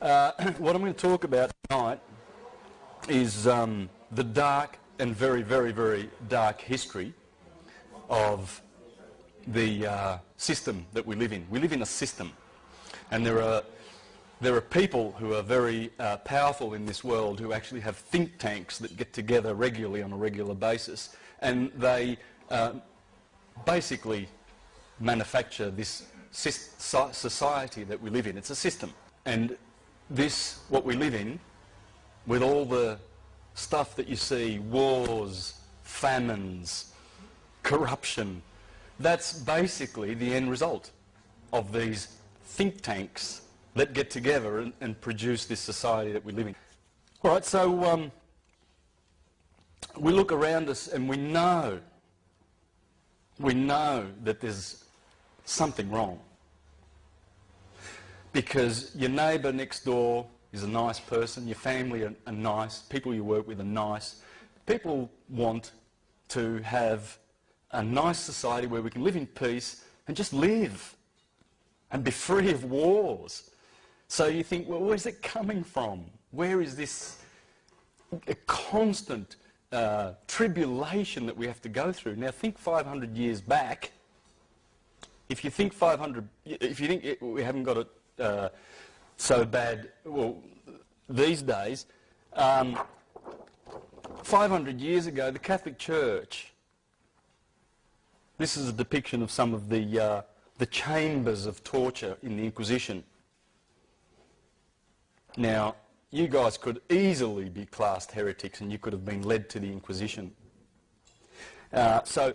What I'm going to talk about tonight is the dark and very, very, very dark history of the system that we live in. We live in a system, and there are people who are very powerful in this world who actually have think tanks that get together regularly on a regular basis, and they basically manufacture this society that we live in. It's a system. And this, what we live in, with all the stuff that you see, wars, famines, corruption, that's basically the end result of these think tanks that get together and produce this society that we live in. All right, so we look around us and we know that there's something wrong. Because your neighbour next door is a nice person, your family are nice, people you work with are nice. People want to have a nice society where we can live in peace and just live and be free of wars. So you think, well, where's it coming from? Where is this constant tribulation that we have to go through? Now think 500 years back. If you think we haven't got it so bad, well, these days, 500 years ago, the Catholic Church, this is a depiction of some of the chambers of torture in the Inquisition. Now, you guys could easily be classed heretics and you could have been led to the Inquisition. So,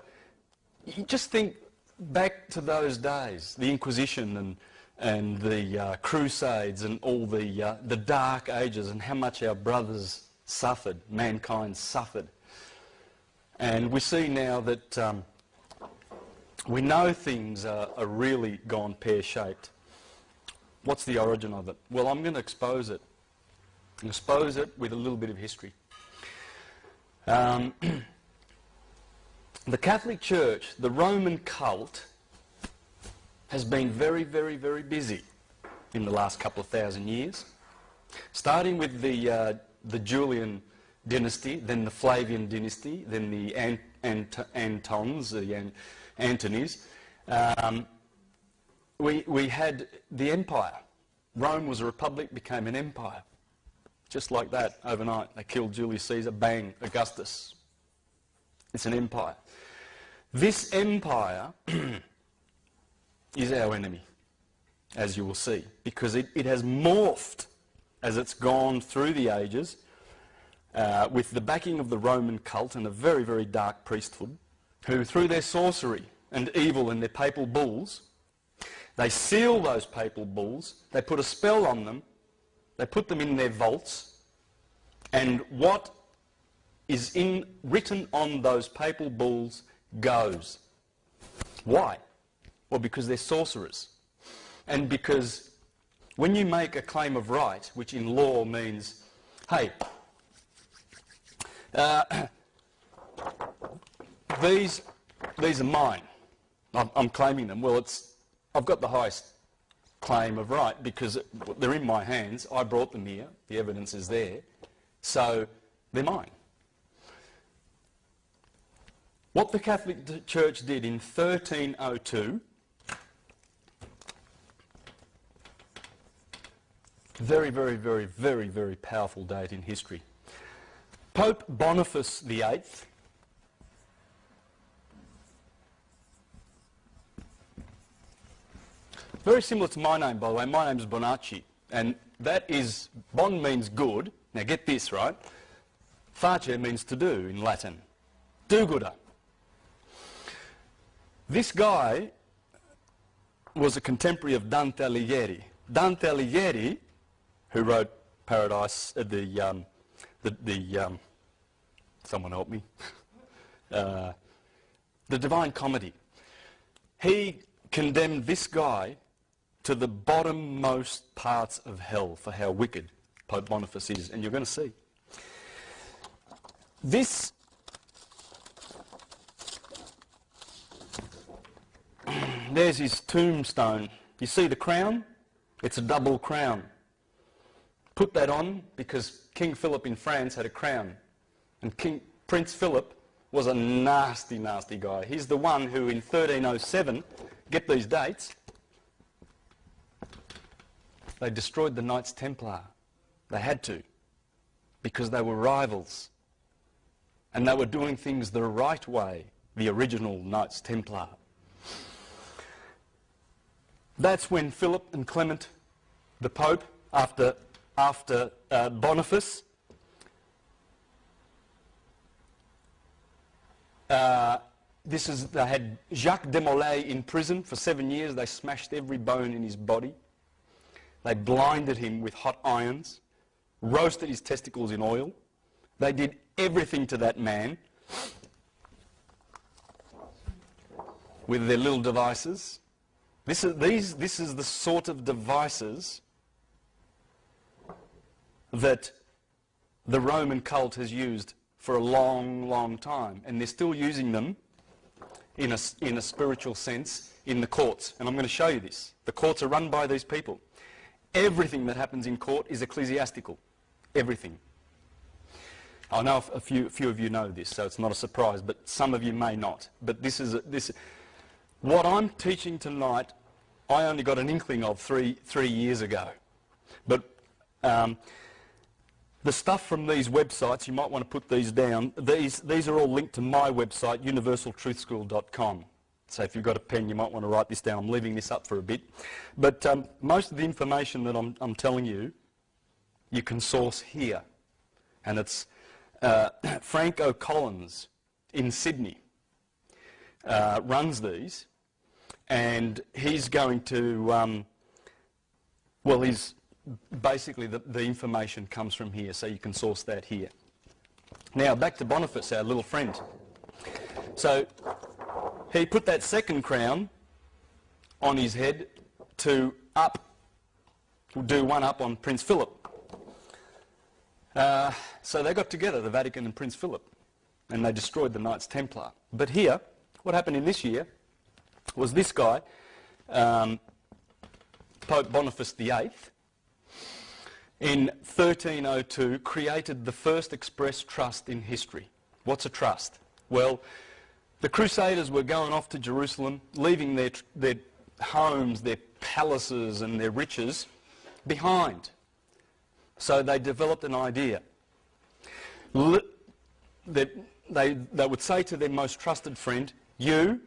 you just think back to those days, the Inquisition and the Crusades and all the Dark Ages, and how much our brothers suffered, mankind suffered. And we see now that we know things are really gone pear-shaped. What's the origin of it? Well, I'm going to expose it. Expose it with a little bit of history. The Catholic Church, the Roman cult, has been very, very, very busy in the last couple of thousand years. Starting with the Julian dynasty, then the Flavian dynasty, then the Antons, the Antonys. We had the empire. Rome was a republic, became an empire. Just like that, overnight. They killed Julius Caesar, bang, Augustus. It's an empire. This empire is our enemy, as you will see, because it has morphed as it's gone through the ages with the backing of the Roman cult and a very, very dark priesthood, who through their sorcery and evil and their papal bulls, they seal those papal bulls, they put a spell on them, they put them in their vaults, and what is written on those papal bulls goes. Why? Well, because they're sorcerers. And because when you make a claim of right, which in law means, hey, these are mine, I'm claiming them. Well, I've got the highest claim of right because they're in my hands. I brought them here. The evidence is there. So they're mine. What the Catholic Church did in 1302, very, very, very, very, very powerful date in history. Pope Boniface VIII very similar to my name, by the way. My name's Bonnaci, and that is, bon means good. Now get this, right? Face means to do in Latin. Do-gooder. This guy was a contemporary of Dante Alighieri. Dante Alighieri, who wrote Paradise, someone help me, the Divine Comedy. He condemned this guy to the bottommost parts of hell for how wicked Pope Boniface is, and you're going to see. This there's his tombstone. You see the crown? It's a double crown. put that on because King Philip in France had a crown. And Prince Philip was a nasty, nasty guy. He's the one who in 1307, get these dates, they destroyed the Knights Templar. They had to, because they were rivals. And they were doing things the right way, the original Knights Templar. That's when Philip and Clement, the Pope, after Boniface, they had Jacques de Molay in prison for 7 years. They smashed every bone in his body. They blinded him with hot irons, roasted his testicles in oil. They did everything to that man with their little devices. This is the sort of devices that the Roman cult has used for a long, long time, and they're still using them in a spiritual sense in the courts. And I'm going to show you this. The courts are run by these people. Everything that happens in court is ecclesiastical. Everything. I know a few of you know this, so it's not a surprise, but some of you may not. But what I'm teaching tonight, I only got an inkling of three years ago. But the stuff from these websites, you might want to put these down. These are all linked to my website, universaltruthschool.com. So if you've got a pen, you might want to write this down. I'm leaving this up for a bit. But most of the information that I'm telling you, you can source here. And it's Frank O'Collins in Sydney runs these. And he's going to, he's basically the information comes from here, so you can source that here. Now, back to Boniface, our little friend. So, he put that second crown on his head to do one up on Prince Philip. So they got together, the Vatican and Prince Philip, and they destroyed the Knights Templar. But here, what happened in this year was this guy, Pope Boniface VIII, in 1302 created the first express trust in history. What's a trust? Well, the Crusaders were going off to Jerusalem, leaving their homes, their palaces and their riches behind. So they developed an idea. They would say to their most trusted friend, I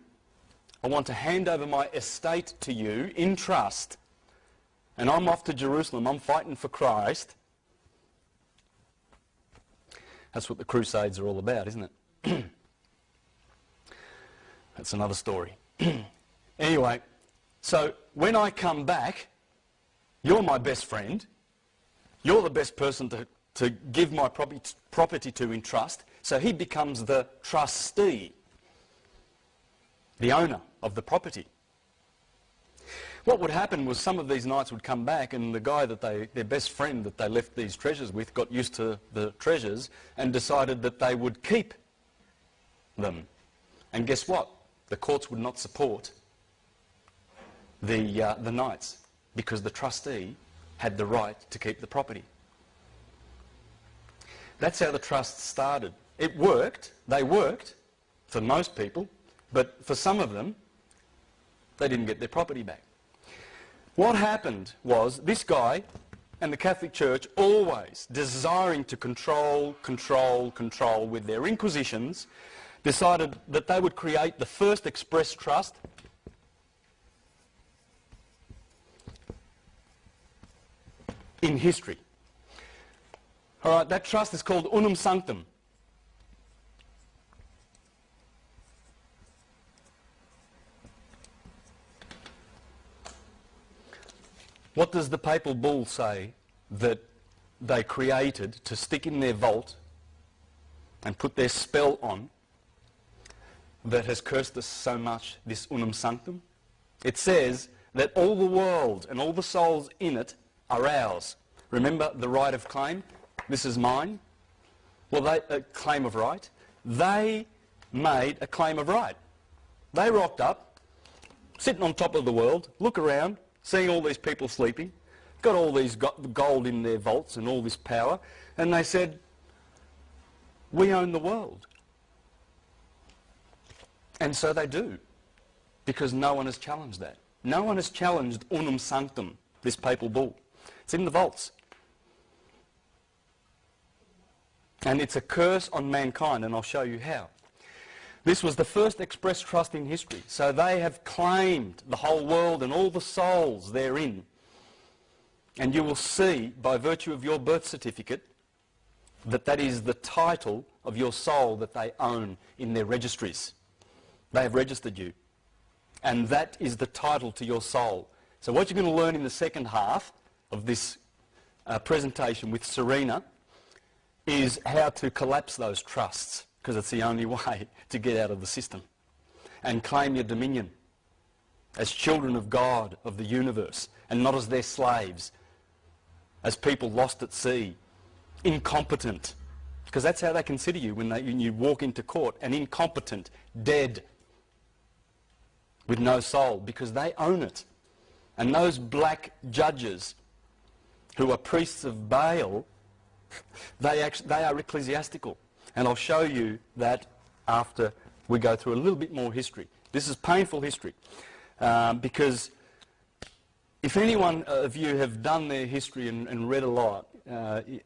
want to hand over my estate to you in trust, and I'm off to Jerusalem, I'm fighting for Christ. That's what the Crusades are all about, isn't it? That's another story. Anyway, so when I come back, you're my best friend, you're the best person to give my property to in trust, so he becomes the trustee, the owner of the property. What would happen was some of these knights would come back, and the guy their best friend that they left these treasures with got used to the treasures and decided that they would keep them. And guess what? The courts would not support the knights because the trustee had the right to keep the property. That's how the trust started. It worked. They worked for most people, but for some of them, they didn't get their property back. What happened was this guy and the Catholic Church, always desiring to control with their inquisitions, decided that they would create the first express trust in history. All right, that trust is called Unum Sanctum. What does the papal bull say that they created to stick in their vault and put their spell on that has cursed us so much, this Unum Sanctum? It says that all the world and all the souls in it are ours. Remember the right of claim? This is mine. Well, a claim of right. They made a claim of right. They rocked up, sitting on top of the world, look around, seeing all these people sleeping, got all these gold in their vaults and all this power, and they said, we own the world. And so they do, because no one has challenged that. No one has challenged unum sanctum, this papal bull. It's in the vaults. And it's a curse on mankind, and I'll show you how. This was the first express trust in history. So they have claimed the whole world and all the souls therein. And you will see, by virtue of your birth certificate, that that is the title of your soul that they own in their registries. They have registered you. And that is the title to your soul. So what you're going to learn in the second half of this presentation with Serena is how to collapse those trusts, because it's the only way to get out of the system and claim your dominion as children of God, of the universe, and not as their slaves, as people lost at sea, incompetent, because that's how they consider you when you walk into court, an incompetent, dead, with no soul, because they own it. And those black judges who are priests of Baal, they are ecclesiastical. And I'll show you that after we go through a little bit more history. This is painful history, because if anyone of you have done their history and read a lot,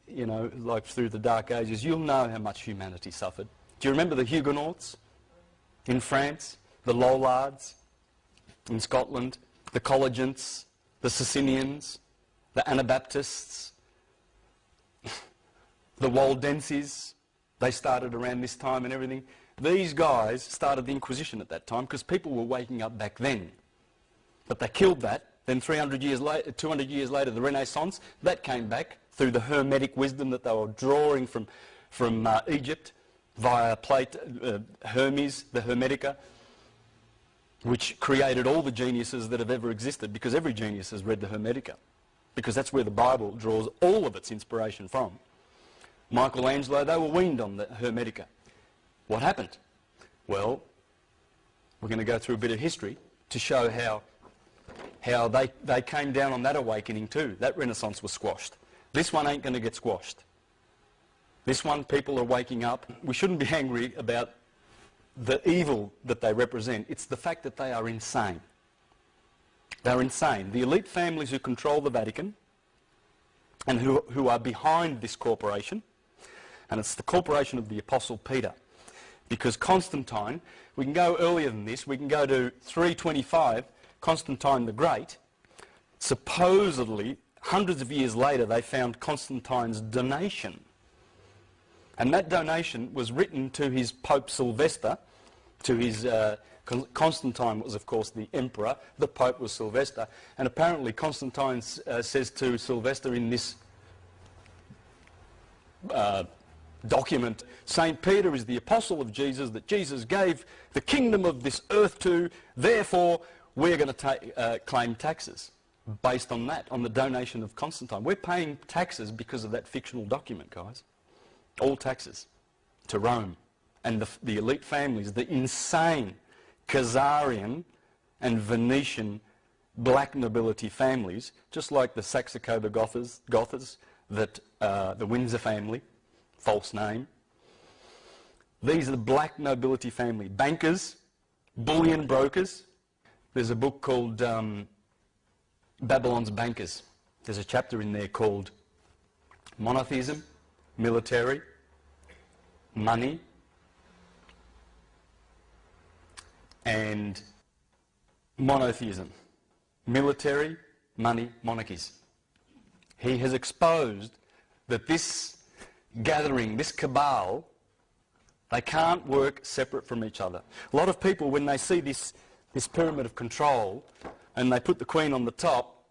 you know, like through the Dark Ages, you'll know how much humanity suffered. Do you remember the Huguenots in France, the Lollards in Scotland, the Collegiants, the Socinians, the Anabaptists, the Waldenses? They started around this time and everything. These guys started the Inquisition at that time because people were waking up back then. But they killed that. Then 300 years later, 200 years later, the Renaissance, that came back through the Hermetic wisdom that they were drawing from Egypt via Hermes, the Hermetica, which created all the geniuses that have ever existed, because every genius has read the Hermetica, because that's where the Bible draws all of its inspiration from. Michelangelo, they were weaned on the Hermetica. What happened? Well, we're going to go through a bit of history to show how they came down on that awakening too. That Renaissance was squashed. This one ain't going to get squashed. This one, people are waking up. We shouldn't be angry about the evil that they represent. It's the fact that they are insane. They're insane. The elite families who control the Vatican and who are behind this corporation, and it's the corporation of the Apostle Peter, because Constantine, we can go earlier than this, we can go to 325, Constantine the Great. Supposedly, hundreds of years later, they found Constantine's donation. And that donation was written to his Pope Sylvester, to his... Constantine was, of course, the emperor. The Pope was Sylvester. And apparently Constantine says to Sylvester in this document, St. Peter is the apostle of Jesus, that Jesus gave the kingdom of this earth to, therefore we're going to claim taxes based on that, on the donation of Constantine. We're paying taxes because of that fictional document, guys. All taxes to Rome. And the elite families, the insane Khazarian and Venetian black nobility families, just like the Saxe-Coburg-Gothas, that the Windsor family, false name. These are the black nobility family. Bankers, bullion brokers. There's a book called Babylon's Bankers. There's a chapter in there called Monotheism, Military, Money, and monotheism, military, money, monarchies. He has exposed that this gathering, this cabal, they can't work separate from each other. A lot of people, when they see this pyramid of control, and they put the Queen on the top,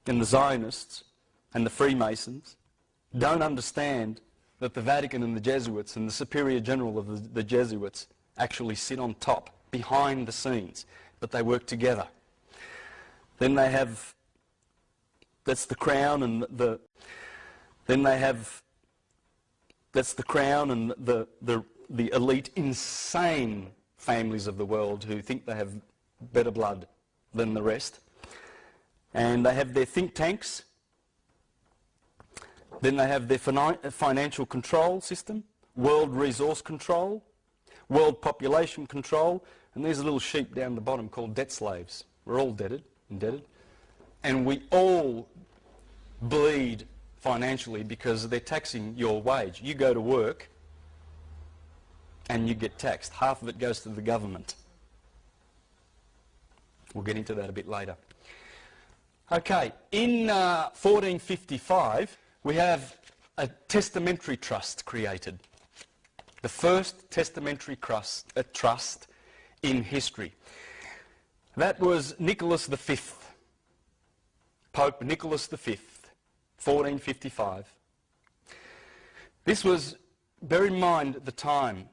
and the Zionists and the Freemasons, don't understand that the Vatican and the Jesuits and the Superior General of the Jesuits actually sit on top, behind the scenes, but they work together. Then they have, that's the crown and that's the crown and the elite insane families of the world who think they have better blood than the rest. And they have their think tanks, Then they have their financial control system, world resource control, world population control, and there's a little sheep down the bottom called debt slaves. We're all indebted. And we all bleed financially because they're taxing your wage. You go to work and you get taxed. Half of it goes to the government. We'll get into that a bit later. Okay, in 1455, we have a testamentary trust created. The first testamentary trust in history. That was Nicholas V, Pope Nicholas V, 1455. This was, bear in mind at the time,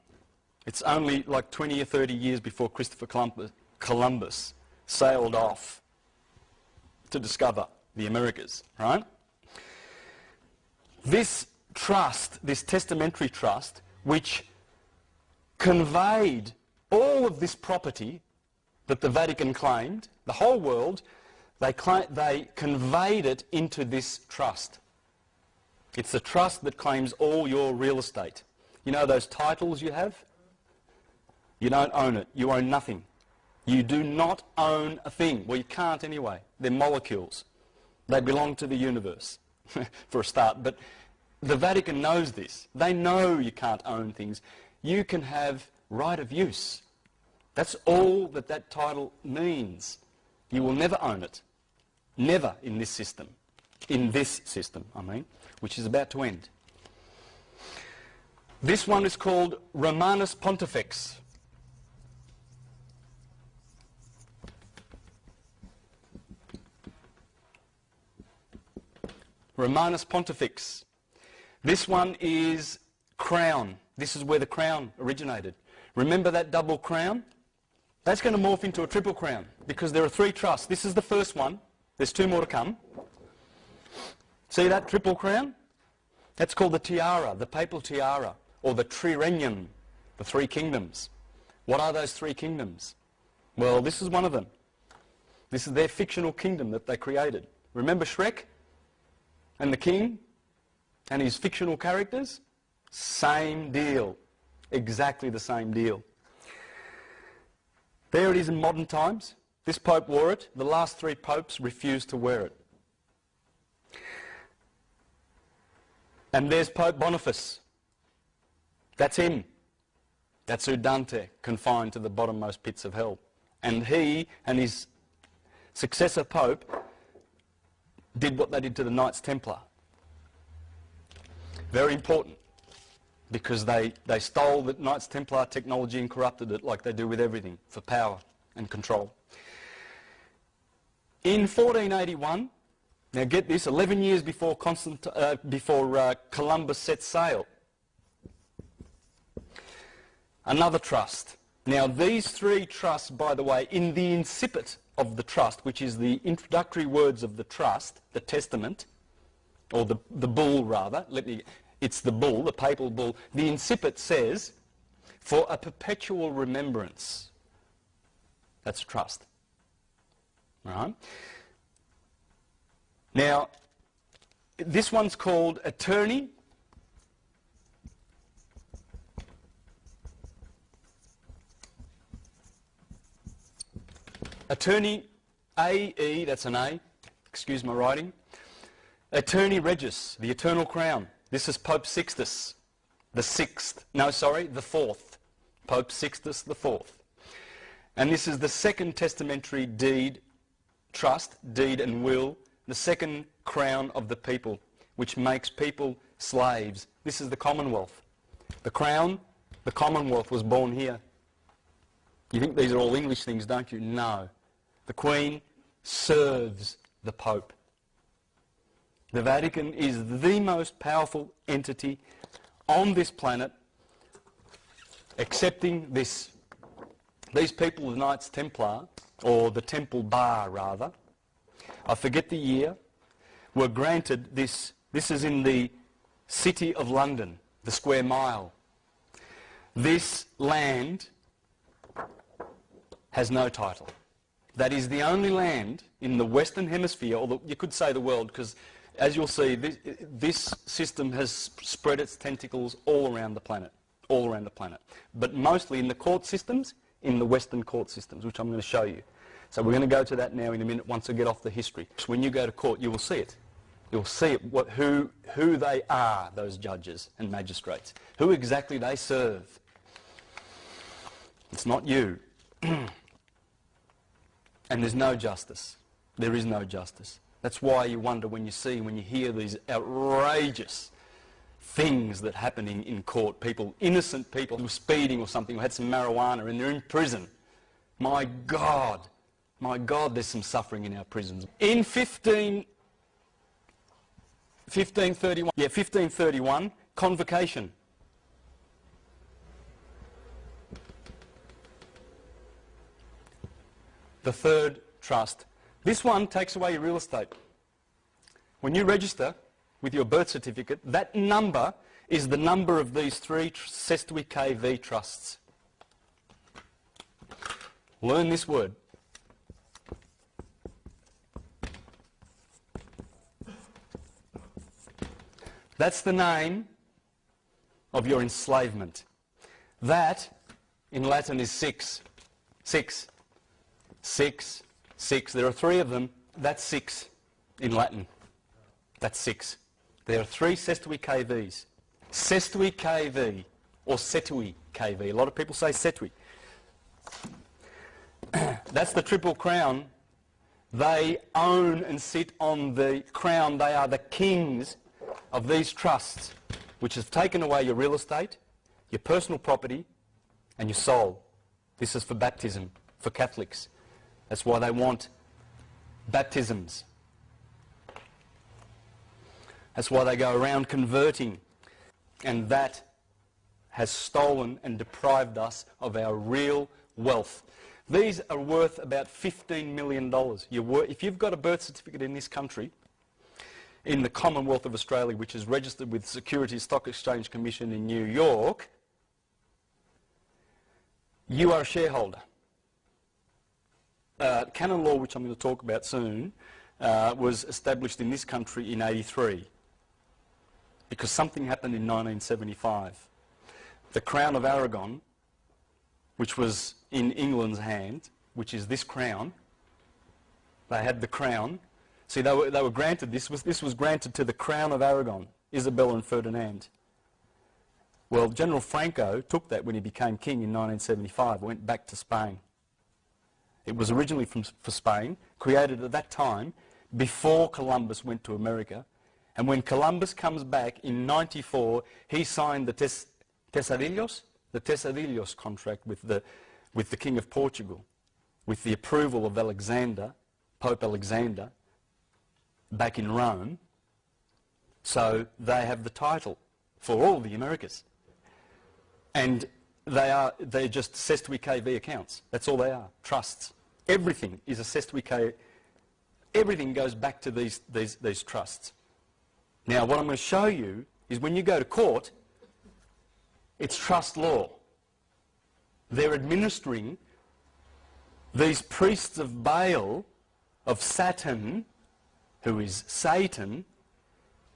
it's only like 20 or 30 years before Christopher Columbus sailed off to discover the Americas, right? This trust, this testamentary trust, which conveyed all of this property that the Vatican claimed, the whole world, they conveyed it into this trust. It's a trust that claims all your real estate. You know those titles you have? You don't own it. You own nothing. You do not own a thing. Well, you can't anyway. They're molecules. They belong to the universe, for a start. But the Vatican knows this. They know you can't own things. You can have right of use. That's all that that title means. You will never own it. Never in this system. In this system, I mean, which is about to end. This one is called Romanus Pontifex. Romanus Pontifex. This one is crown. This is where the crown originated. Remember that double crown? That's going to morph into a triple crown because there are three trusts. This is the first one. There's two more to come. See that triple crown? That's called the tiara, the papal tiara, or the triregnum, the three kingdoms. What are those three kingdoms? Well, this is one of them. This is their fictional kingdom that they created. Remember Shrek and the king and his fictional characters? Same deal. Exactly the same deal. There it is in modern times. This pope wore it. The last three popes refused to wear it. And there's Pope Boniface. That's him. That's Udante, confined to the bottommost pits of hell. And he and his successor pope did what they did to the Knights Templar. Very important, because they stole the Knights Templar technology and corrupted it like they do with everything for power and control. In 1481, now get this, 11 years before Columbus set sail, another trust. Now these three trusts, by the way, in the incipit of the trust, which is the introductory words of the trust, the testament, or the bull rather, it's the bull, the papal bull. The incipit says, for a perpetual remembrance. That's a trust. Right? Now, this one's called attorney. Attorney A-E, that's an A, excuse my writing. Attorney Regis, the Eternal Crown. This is Pope Sixtus, the fourth. Pope Sixtus the Fourth. And this is the second testamentary deed, trust, deed and will, the second crown of the people, which makes people slaves. This is the Commonwealth. The crown, the Commonwealth was born here. You think these are all English things, don't you? No. The Queen serves the Pope. The Vatican is the most powerful entity on this planet, accepting this. These people, the Knights Templar, or the Temple Bar rather, I forget the year, were granted this. This is in the City of London, the square mile. This land has no title. That is the only land in the Western Hemisphere, or you could say the world, because As you'll see, this system has spread its tentacles all around the planet, but mostly in the court systems, in the Western court systems, which I'm going to show you. So we're going to go to that now in a minute once I get off the history. So when you go to court, you will see it. You'll see it, who they are, those judges and magistrates, who exactly they serve. It's not you. And there's no justice. There is no justice. That's why you wonder when you hear these outrageous things that happen in court. People, innocent people who were speeding or something, who had some marijuana and they're in prison. My God, there's some suffering in our prisons. In 1531, convocation. The third trust. This one takes away your real estate. When you register with your birth certificate, that number is the number of these three Sestui KV trusts. Learn this word. That's the name of your enslavement. That, in Latin, is six. Six. Six. Six. There are three of them. That's six in Latin. That's six. There are three Sestui KVs. Sestui KV, or Setui KV. A lot of people say Setui. That's the Triple Crown. They own and sit on the crown. They are the kings of these trusts, which have taken away your real estate, your personal property, and your soul. This is for baptism, for Catholics. That's why they want baptisms. That's why they go around converting. And that has stolen and deprived us of our real wealth. These are worth about $15 million. If you've got a birth certificate in this country, in the Commonwealth of Australia, which is registered with the Securities Stock Exchange Commission in New York, you are a shareholder. Canon law, which I'm going to talk about soon, was established in this country in '83 because something happened in 1975. The Crown of Aragon, which was in England's hand, which is this crown, they had the crown. See, they were granted, this was granted to the Crown of Aragon, Isabella and Ferdinand. Well, General Franco took that when he became king in 1975, went back to Spain. It was originally for Spain, created at that time, before Columbus went to America. And when Columbus comes back in '94, he signed the Tesadillos contract with the King of Portugal, with the approval of Alexander, Pope Alexander, back in Rome. So they have the title for all the Americas. And they're just Sestui KV accounts. That's all they are, trusts. Everything is a Sestui KV. Everything goes back to these trusts. Now, what I'm going to show you is when you go to court, it's trust law. They're administering these priests of Baal, of Saturn, who is Satan,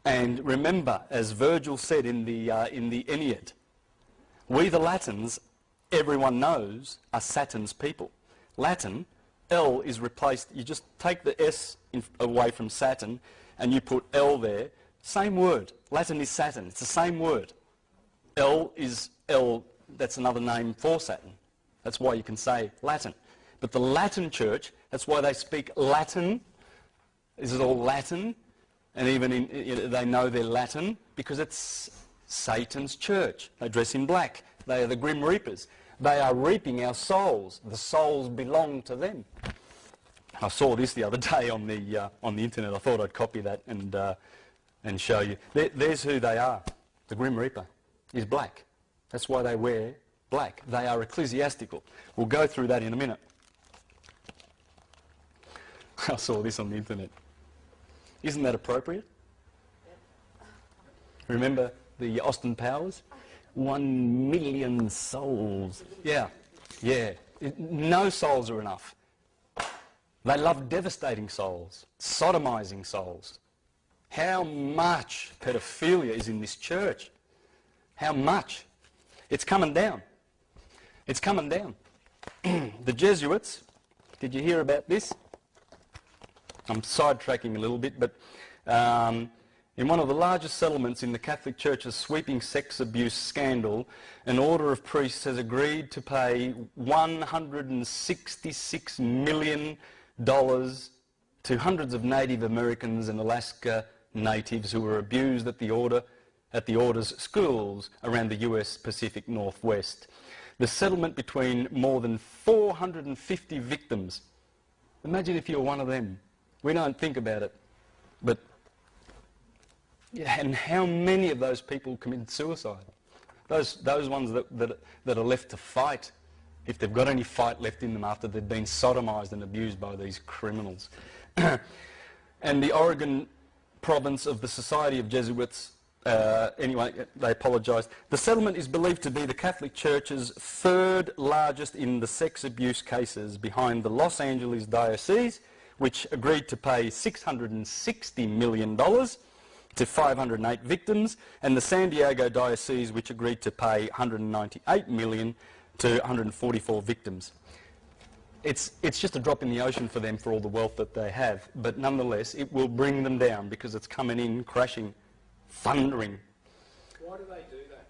and remember, as Virgil said in the Aeneid, we the Latins, everyone knows, are Saturn's people. Latin, L is replaced, you just take the S away from Saturn and you put L there, same word. Latin is Saturn, it's the same word. L is L, that's another name for Saturn. That's why you can say Latin. But the Latin Church, that's why they speak Latin. This is all Latin, and even they know they're Latin because it's Satan's church. They dress in black. They are the Grim Reapers. They are reaping our souls. The souls belong to them. I saw this the other day on the internet. I thought I'd copy that and show you. There's who they are. The Grim Reaper is black. That's why they wear black. They are ecclesiastical. We'll go through that in a minute. I saw this on the internet. Isn't that appropriate? Remember the Austin Powers? 1 million souls. Yeah. No souls are enough. They love devastating souls, sodomizing souls. How much pedophilia is in this church? How much? It's coming down. It's coming down. The Jesuits, did you hear about this? I'm sidetracking a little bit, but in one of the largest settlements in the Catholic Church's sweeping sex abuse scandal, an order of priests has agreed to pay $166 million to hundreds of Native Americans and Alaska natives who were abused at the order's schools around the US Pacific Northwest. The settlement between more than 450 victims. Imagine if you're one of them. We don't think about it, but yeah, and how many of those people committed suicide? Those ones that are left to fight, if they've got any fight left in them after they've been sodomised and abused by these criminals. And the Oregon province of the Society of Jesuits, anyway, they apologised. The settlement is believed to be the Catholic Church's third largest in the sex abuse cases, behind the Los Angeles Diocese, which agreed to pay $660 million to 508 victims, and the San Diego Diocese, which agreed to pay $198 million to 144 victims. It's just a drop in the ocean for them for all the wealth that they have, but nonetheless it will bring them down because it's coming in crashing, thundering. Why do they do that?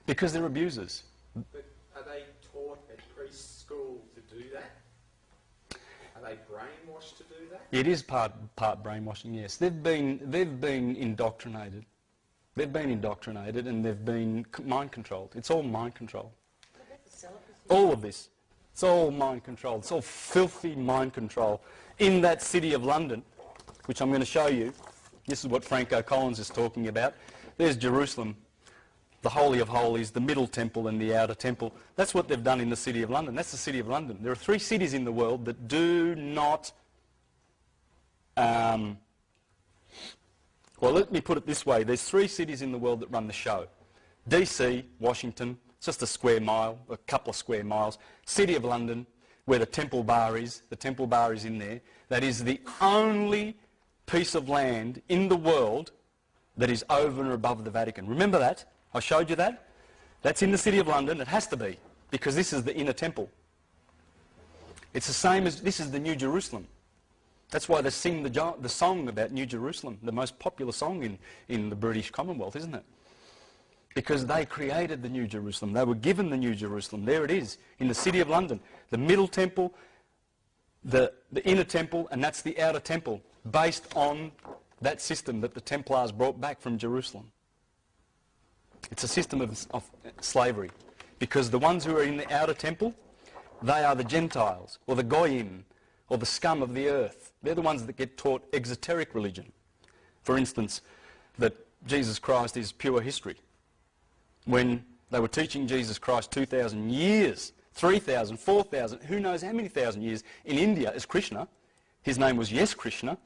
Because they're abusers. But are they taught at preschool to do that? Are they brainwashed to do that? It is part brainwashing, yes. They've been indoctrinated. They've been indoctrinated and they've been mind controlled. It's all mind control. All of this. It's all mind control. It's all filthy mind control. In that city of London, which I'm going to show you, this is what Franco Collins is talking about. There's Jerusalem, the Holy of Holies, the Middle Temple and the Outer Temple. That's what they've done in the City of London. That's the City of London. There are 3 cities in the world that do not... well, let me put it this way. There's 3 cities in the world that run the show. DC, Washington, it's just a square mile, a couple of square miles. City of London, where the Temple Bar is. The Temple Bar is in there. That is the only piece of land in the world that is over and above the Vatican. Remember that? I showed you that? That's in the City of London. It has to be, because this is the inner temple. It's the same as, this is the New Jerusalem. That's why they sing the song about New Jerusalem, the most popular song in the British Commonwealth, isn't it? Because they created the New Jerusalem. They were given the New Jerusalem. There it is, in the City of London. The Middle Temple, the Inner Temple, and that's the Outer Temple, based on that system that the Templars brought back from Jerusalem. It's a system of slavery. Because the ones who are in the Outer Temple, they are the Gentiles, or the Goyim, or the scum of the earth. They're the ones that get taught exoteric religion. For instance, that Jesus Christ is pure history. When they were teaching Jesus Christ 2,000 years, 3,000, 4,000, who knows how many thousand years, in India as Krishna. His name was Yes Krishna.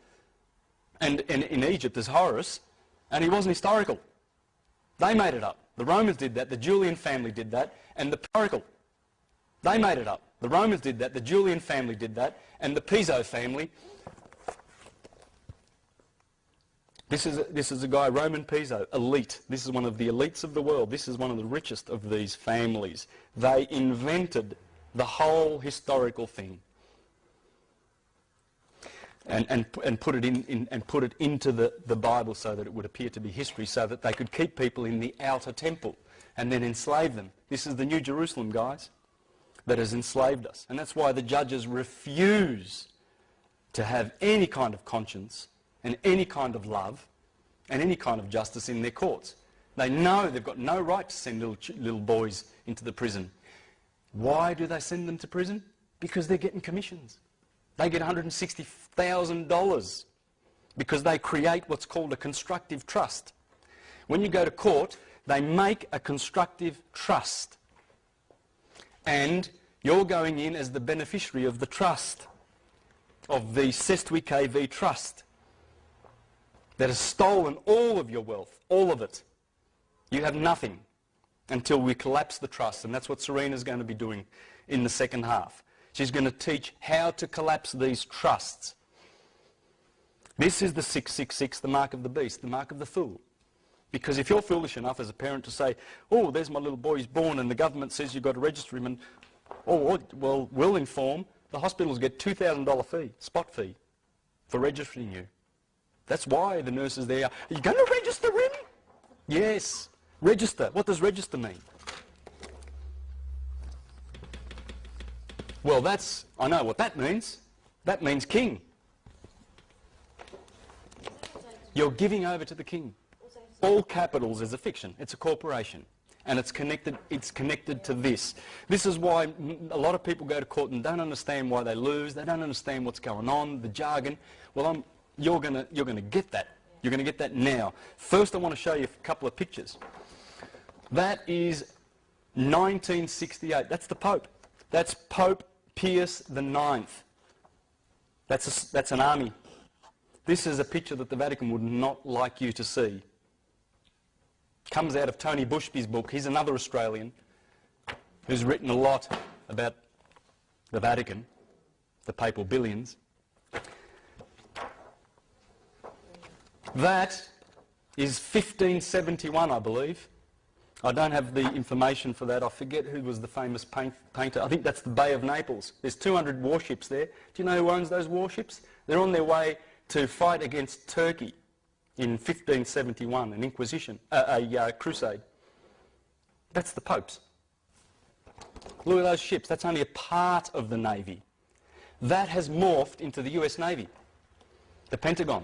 And in Egypt as Horus. And he wasn't historical. They made it up. The Romans did that, the Julian family did that, and the historical. They made it up. The Romans did that, the Julian family did that, and the Piso family. This is a guy, Roman Piso, elite. This is one of the elites of the world. This is one of the richest of these families. They invented the whole historical thing and put it into the Bible so that it would appear to be history, so that they could keep people in the outer temple and then enslave them. This is the New Jerusalem, guys, that has enslaved us. And that's why the judges refuse to have any kind of conscience and any kind of love and any kind of justice in their courts. They know they've got no right to send little boys into the prison. Why do they send them to prison? Because they're getting commissions. They get $160,000 because they create what's called a constructive trust. When you go to court, they make a constructive trust. And you're going in as the beneficiary of the trust, of the Sestwi KV trust, that has stolen all of your wealth, all of it. You have nothing until we collapse the trust, and that's what Serena's going to be doing in the second half. She's going to teach how to collapse these trusts This is the 666, the mark of the beast, the mark of the fool. Because if you're foolish enough as a parent to say, oh, there's my little boy, he's born, and the government says you've got to register him, and, oh, well, we'll inform, the hospitals get $2,000 fee, spot fee, for registering you. That's why the nurses there are you going to register him? Yes, register. What does register mean? Well, I know what that means. That means king. You're giving over to the king. All capitals is a fiction. It's a corporation. And it's connected to this. This is why a lot of people go to court and don't understand why they lose. They don't understand what's going on, the jargon. Well, you're going to get that. You're going to get that now. First, I want to show you a couple of pictures. That is 1968. That's the Pope. That's Pope Pius IX. That's an army. This is a picture that the Vatican would not like you to see. Comes out of Tony Bushby's book. He's another Australian who's written a lot about the Vatican, the papal billions. That is 1571, I believe. I don't have the information for that. I forget who was the famous painter. I think that's the Bay of Naples. There's 200 warships there. Do you know who owns those warships? They're on their way to fight against Turkey in 1571, an inquisition, a crusade. That's the Pope's. Look at those ships. That's only a part of the Navy. That has morphed into the US Navy, the Pentagon.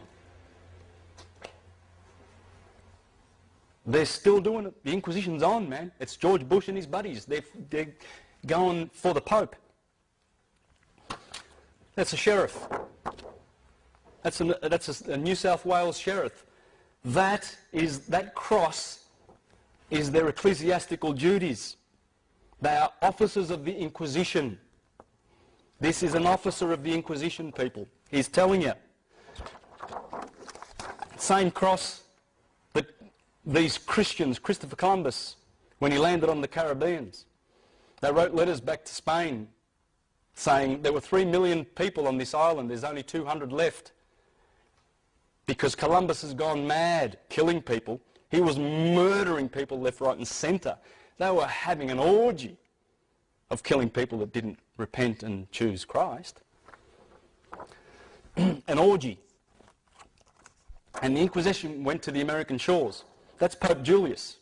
They're still doing it. The Inquisition's on, man. It's George Bush and his buddies. They're going for the Pope. That's a sheriff. That's a New South Wales sheriff. That cross is their ecclesiastical duties. They are officers of the Inquisition. This is an officer of the Inquisition, people. He's telling you. Same cross that these Christians, Christopher Columbus, when he landed on the Caribbeans, they wrote letters back to Spain saying there were 3 million people on this island, there's only 200 left. Because Columbus has gone mad, killing people. He was murdering people left, right and centre. They were having an orgy of killing people that didn't repent and choose Christ. An orgy. And the Inquisition went to the American shores. That's Pope Julius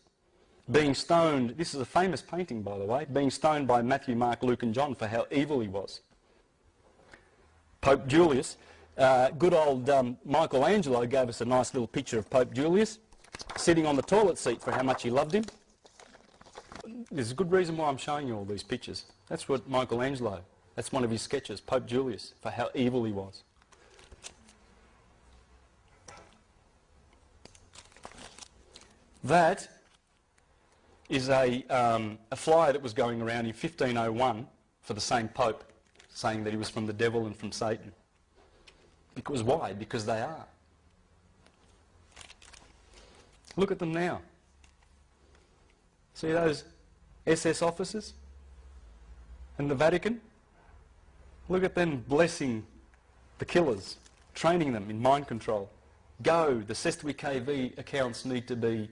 being stoned. This is a famous painting, by the way, being stoned by Matthew, Mark, Luke and John for how evil he was. Pope Julius. Good old Michelangelo gave us a nice little picture of Pope Julius sitting on the toilet seat for how much he loved him. There's a good reason why I'm showing you all these pictures. That's what Michelangelo, that's one of his sketches, Pope Julius, for how evil he was. That is a flyer that was going around in 1501 for the same Pope, saying that he was from the devil and from Satan. Because why? Because they are. Look at them now. See those SS officers and the Vatican? Look at them blessing the killers, training them in mind control. Go, the Sestui KV accounts need to be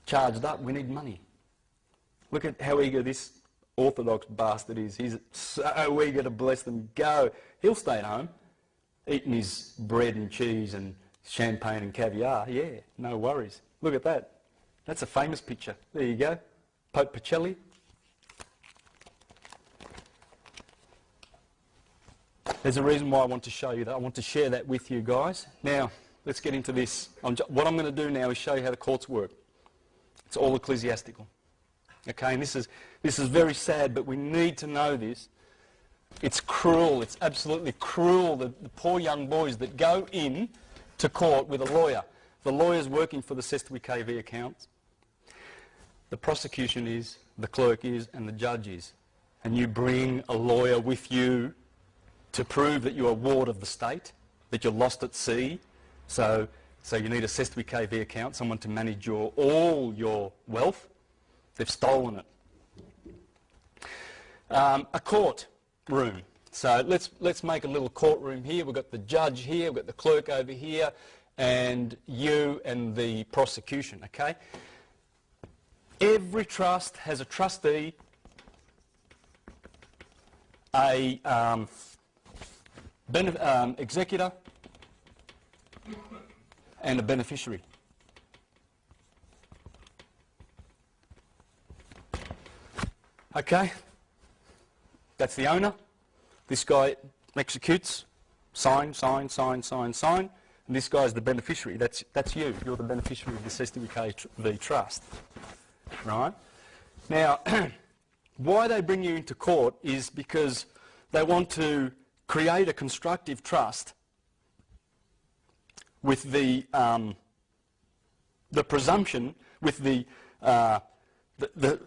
charged up. We need money. Look at how eager this Orthodox bastard is. He's so eager to bless them. Go. He'll stay at home, eating his bread and cheese and champagne and caviar. Yeah, no worries. Look at that. That's a famous picture. There you go. Pope Pacelli. There's a reason why I want to show you that. I want to share that with you guys. Now, let's get into this. What I'm going to do now is show you how the courts work. It's all ecclesiastical. Okay, and this is very sad, but we need to know this. It's cruel. It's absolutely cruel, the poor young boys that go in to court with a lawyer. The lawyer's working for the Sestui KV accounts. The prosecution is, the clerk is, and the judge is. And you bring a lawyer with you to prove that you're a ward of the state, that you're lost at sea. So you need a Sestui KV account, someone to manage all your wealth. They've stolen it. A court room. So let's make a little courtroom here. We've got the judge here, we've got the clerk over here, and you and the prosecution, okay? Every trust has a trustee, a executor, and a beneficiary. Okay? That's the owner. This guy executes, sign, sign, sign, sign, sign. And this guy is the beneficiary. That's you. You're the beneficiary of the SWKV trust. Right? Now, why they bring you into court is because they want to create a constructive trust with the presumption, with the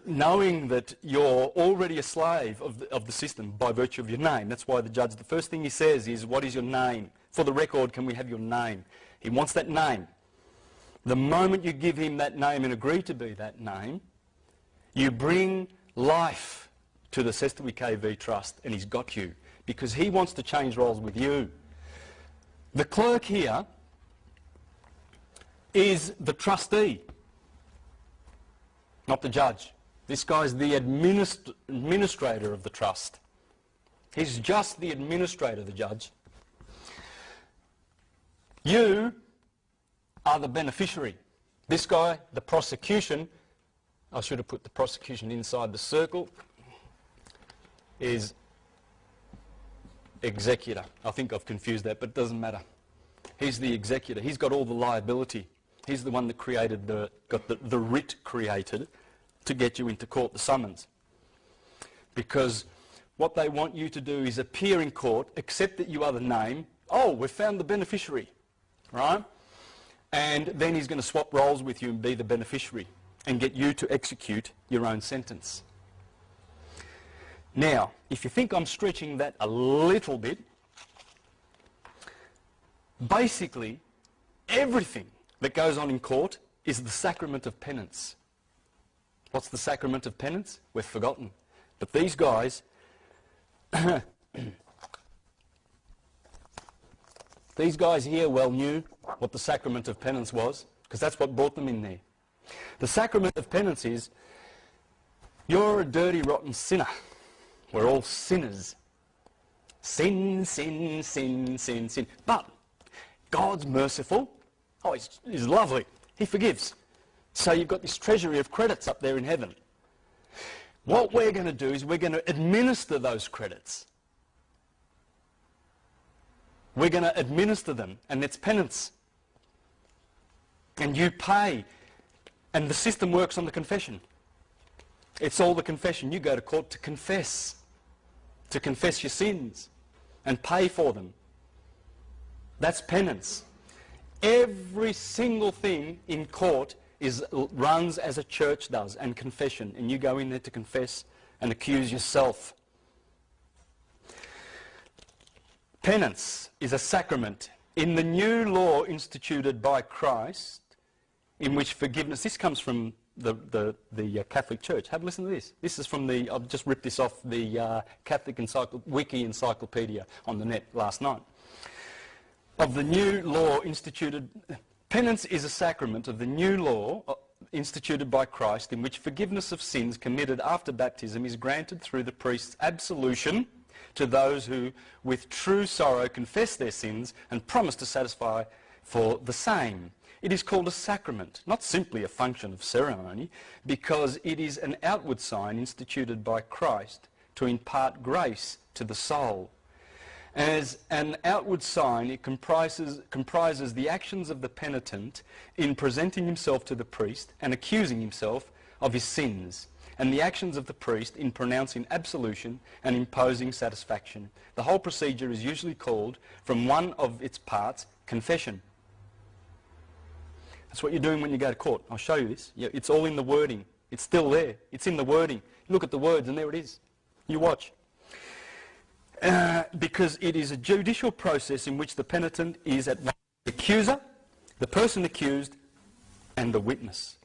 knowing that you're already a slave of the system by virtue of your name. That's why the judge, the first thing he says is, what is your name? For the record, can we have your name? He wants that name. The moment you give him that name and agree to be that name, you bring life to the SWKV trust, and he's got you, because he wants to change roles with you. The clerk here is the trustee, not the judge. This guy's the administrator of the trust. He's just the administrator, the judge. You are the beneficiary. This guy, the prosecution, I should have put the prosecution inside the circle, is executor. I think I've confused that, but it doesn't matter. He's the executor. He's got all the liability. He's the one that created got the writ created to get you into court, the summons. Because what they want you to do is appear in court, accept that you are the name. Oh, we've found the beneficiary, right? And then he's going to swap roles with you and be the beneficiary and get you to execute your own sentence. Now, if you think I'm stretching that a little bit, basically everything that goes on in court is the sacrament of penance. What's the sacrament of penance? We've forgotten. But these guys, these guys here well knew what the sacrament of penance was, because that's what brought them in there. The sacrament of penance is, you're a dirty, rotten sinner. We're all sinners. Sin, sin, sin, sin, sin. But God's merciful. Oh, he's lovely. He forgives. So you've got this treasury of credits up there in heaven. What we're going to do is we're going to administer those credits. We're going to administer them, and it's penance. And you pay. And the system works on the confession. It's all the confession. You go to court to confess your sins and pay for them. That's penance. Every single thing in court runs as a church does, and confession. And you go in there to confess and accuse yourself. Penance is a sacrament. In the new law instituted by Christ, in which forgiveness, this comes from the Catholic Church. Have a listen to this. This is from I've just ripped this off the Catholic Wiki Encyclopedia on the net last night. Of the new law instituted, penance is a sacrament of the new law instituted by Christ, in which forgiveness of sins committed after baptism is granted through the priest's absolution to those who, with true sorrow, confess their sins and promise to satisfy for the same. It is called a sacrament, not simply a function of ceremony, because it is an outward sign instituted by Christ to impart grace to the soul. As an outward sign, it comprises the actions of the penitent in presenting himself to the priest and accusing himself of his sins, and the actions of the priest in pronouncing absolution and imposing satisfaction. The whole procedure is usually called, from one of its parts, confession. That's what you're doing when you go to court. I'll show you this. It's all in the wording. It's still there. It's in the wording. Look at the words and there it is. You watch. Because it is a judicial process in which the penitent is at once the accuser, the person accused, and the witness.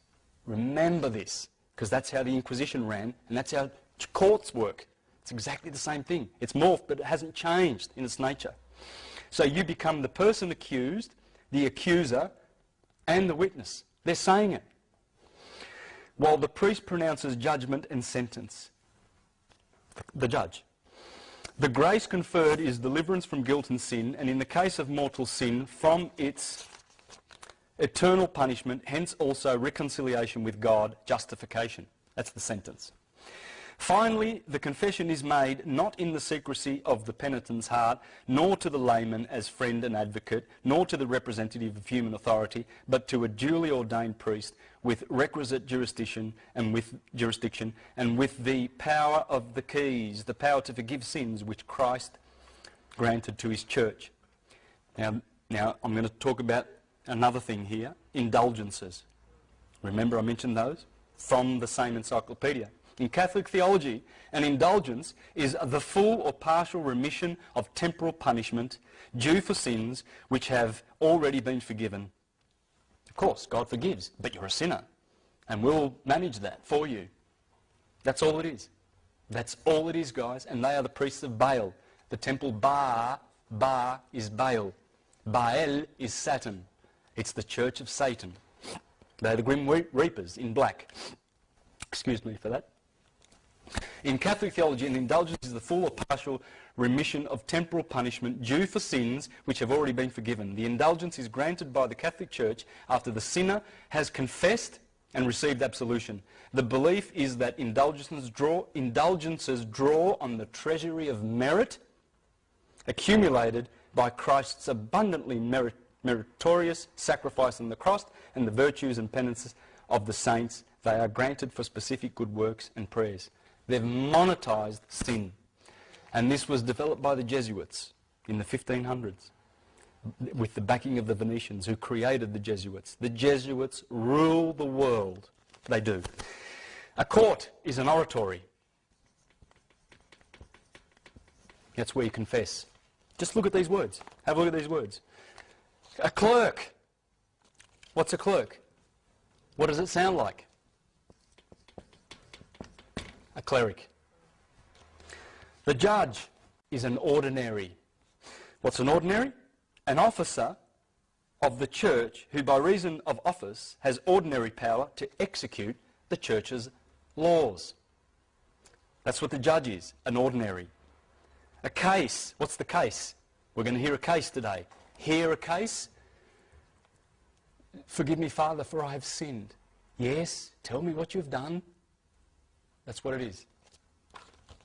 Remember this, because that's how the Inquisition ran, and that's how courts work. It's exactly the same thing. It's morphed, but it hasn't changed in its nature. So you become the person accused, the accuser, and the witness. They're saying it. While the priest pronounces judgment and sentence. The judge. The grace conferred is deliverance from guilt and sin, and in the case of mortal sin, from its eternal punishment, hence also reconciliation with God, justification. That's the sentence. Finally, the confession is made not in the secrecy of the penitent's heart, nor to the layman as friend and advocate, nor to the representative of human authority, but to a duly ordained priest with requisite jurisdiction and with the power of the keys, the power to forgive sins which Christ granted to his church. Now I'm going to talk about another thing here, indulgences. Remember I mentioned those? From the same encyclopedia. In Catholic theology, an indulgence is the full or partial remission of temporal punishment due for sins which have already been forgiven. Of course, God forgives, but you're a sinner, and we'll manage that for you. That's all it is. That's all it is, guys, and they are the priests of Baal. The temple Ba is Baal. Baal is Saturn. It's the church of Satan. They're the Grim Reapers in black. Excuse me for that. In Catholic theology, an indulgence is the full or partial remission of temporal punishment due for sins which have already been forgiven. The indulgence is granted by the Catholic Church after the sinner has confessed and received absolution. The belief is that indulgences draw on the treasury of merit accumulated by Christ's abundantly meritorious sacrifice on the cross and the virtues and penances of the saints. They are granted for specific good works and prayers. They've monetized sin. And this was developed by the Jesuits in the 1500s with the backing of the Venetians who created the Jesuits. The Jesuits rule the world. They do. A court is an oratory. That's where you confess. Just look at these words. Have a look at these words. A clerk. What's a clerk? What does it sound like? A cleric. The judge is an ordinary. What's an ordinary? An officer of the church who by reason of office has ordinary power to execute the church's laws. That's what the judge is, an ordinary. A case. What's the case? We're going to hear a case today. Hear a case? Forgive me, Father, for I have sinned. Yes, tell me what you've done. That's what it is.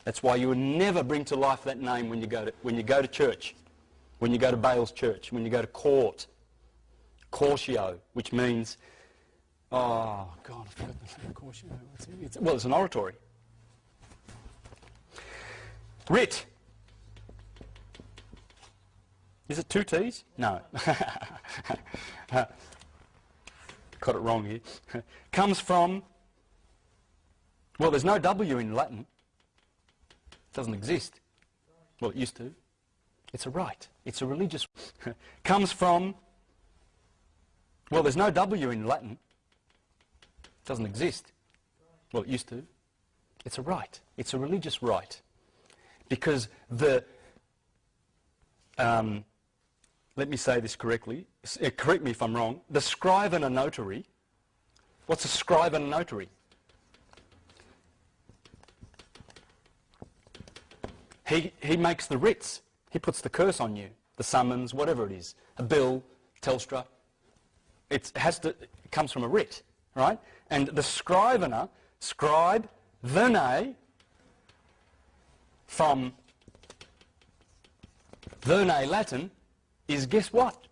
That's why you will never bring to life that name when you go to church, when you go to Baal's church, when you go to court. Cortio, which means, oh God, I forgot the name. Cortio. Well, it's an oratory. Writ. Is it two T's? No. Got it wrong here. Comes from, well, there's no W in Latin. It doesn't exist. Well, it used to. It's a rite. It's a religious. Comes from, well, there's no W in Latin. It doesn't exist. Well, it used to. It's a rite. It's a religious rite. Because let me say this correctly. Correct me if I'm wrong. The scribe and a notary. What's a scribe and a notary? He makes the writs. He puts the curse on you. The summons, whatever it is. A bill, Telstra. It comes from a writ, right? And the scrivener, scribe, verne, from verne Latin, is, guess what?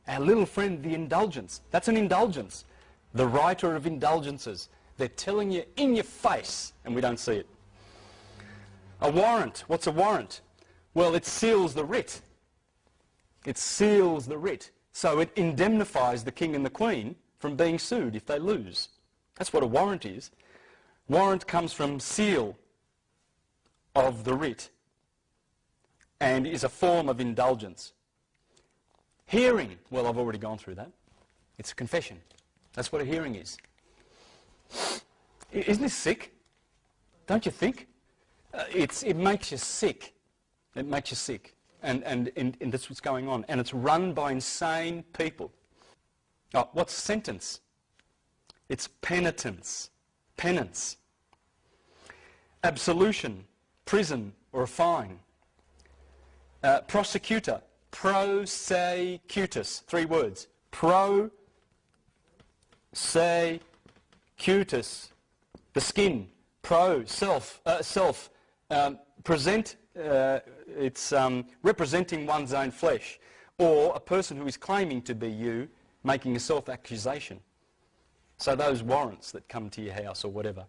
Our little friend, the indulgence. That's an indulgence. The writer of indulgences. They're telling you in your face, and we don't see it. A warrant. What's a warrant? Well, it seals the writ. It seals the writ. So it indemnifies the king and the queen from being sued if they lose. That's what a warrant is. Warrant comes from seal of the writ and is a form of indulgence. Hearing. Well, I've already gone through that. It's a confession. That's what a hearing is. Isn't this sick? Don't you think? It makes you sick. It makes you sick. And that's what's going on. And it's run by insane people. Oh, what's the sentence? It's penitence. Penance. Absolution. Prison or a fine. Prosecutor. Prosecutus. 3 words. Prosecutus. The skin. Self. Present. It's representing one's own flesh. Or a person who is claiming to be you, making a self-accusation. So those warrants that come to your house or whatever,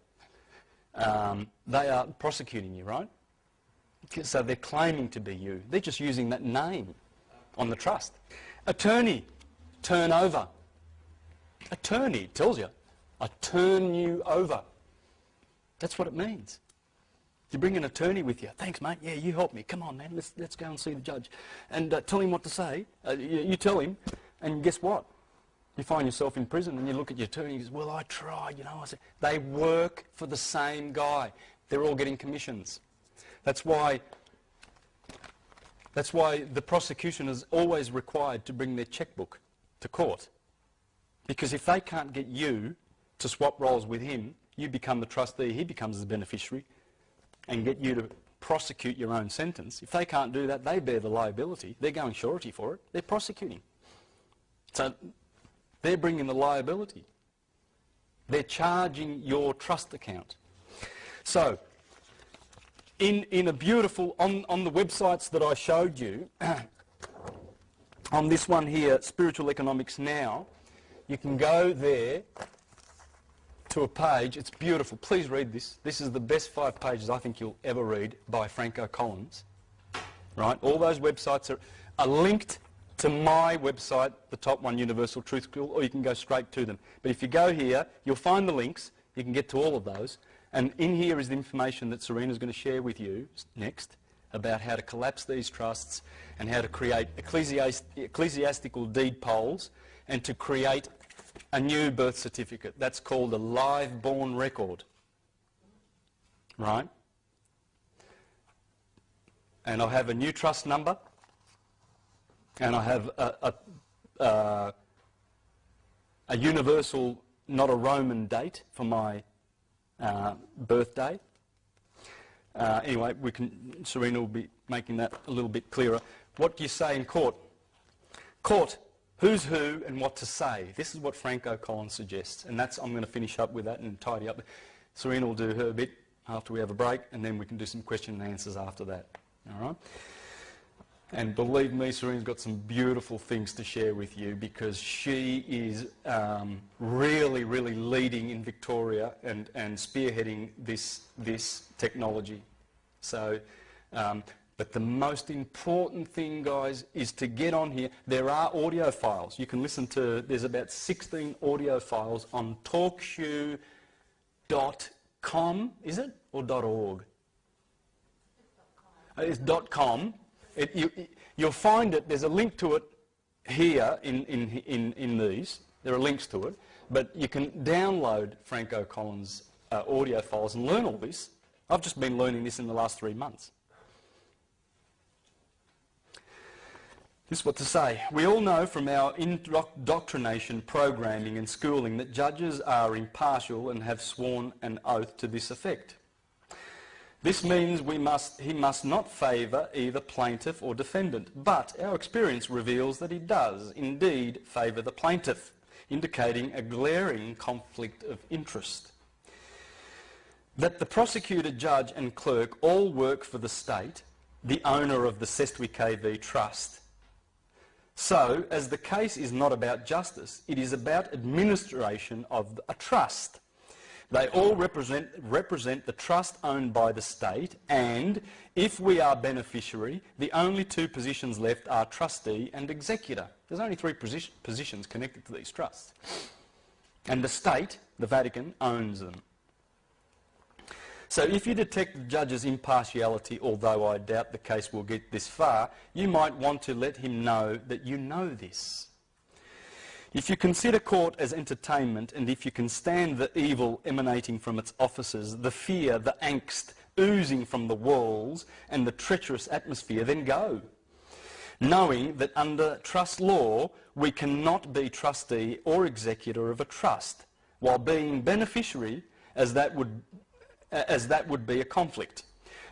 they are prosecuting you, right? So they're claiming to be you. They're just using that name on the trust. Attorney, turn over. Attorney tells you, I turn you over. That's what it means. You bring an attorney with you. Thanks, mate. Yeah, you help me. Come on, man. Let's go and see the judge. And tell him what to say. You tell him, and guess what? You find yourself in prison and you look at your attorney and he goes, well, I tried, you know. I said, they work for the same guy. They're all getting commissions. That's why the prosecution is always required to bring their checkbook to court. Because if they can't get you to swap roles with him, you become the trustee, he becomes the beneficiary, and get you to prosecute your own sentence. If they can't do that, they bear the liability. They're going surety for it. They're prosecuting. So they're bringing the liability. They're charging your trust account. So, in a beautiful, on the websites that I showed you, on this one here, Spiritual Economics Now, you can go there to a page. It's beautiful. Please read this. This is the best 5 pages I think you'll ever read by Franco Collins. Right? All those websites are linked to my website, the Top One Universal Truth School, or you can go straight to them. But if you go here, you'll find the links. You can get to all of those. And in here is the information that Serena's going to share with you next about how to collapse these trusts and how to create ecclesiastical deed polls and to create a new birth certificate. That's called a live born record. Right? And I'll have a new trust number. And I have a universal, not a Roman date for my birthday. Anyway, Serena will be making that a little bit clearer. What do you say in court? Court, who's who and what to say. This is what Franco Collins suggests. And I'm going to finish up with that and tidy up. Serena will do her bit after we have a break, and then we can do some question and answers after that. All right? And believe me, Serena's got some beautiful things to share with you because she is really, really leading in Victoria and spearheading this technology. So, but the most important thing, guys, is to get on here. There are audio files. You can listen to, there's about 16 audio files on talkshoe.com, is it? Or .org? It's .com. You'll find it, there's a link to it here in these. There are links to it. But you can download Franco Collins' audio files and learn all this. I've just been learning this in the last 3 months. This is what to say. We all know from our indoctrination, programming and schooling that judges are impartial and have sworn an oath to this effect. This means he must not favour either plaintiff or defendant, but our experience reveals that he does indeed favour the plaintiff, indicating a glaring conflict of interest. That the prosecutor, judge and clerk all work for the state, the owner of the Sestwi KV Trust. So, as the case is not about justice, it is about administration of a trust. They all represent the trust owned by the state, and if we are beneficiary, the only 2 positions left are trustee and executor. There's only 3 positions connected to these trusts. And the state, the Vatican, owns them. So if you detect the judge's impartiality, although I doubt the case will get this far, you might want to let him know that you know this. If you consider court as entertainment, and if you can stand the evil emanating from its officers, the fear, the angst, oozing from the walls and the treacherous atmosphere, then go. Knowing that under trust law, we cannot be trustee or executor of a trust, while being beneficiary, as that would be a conflict.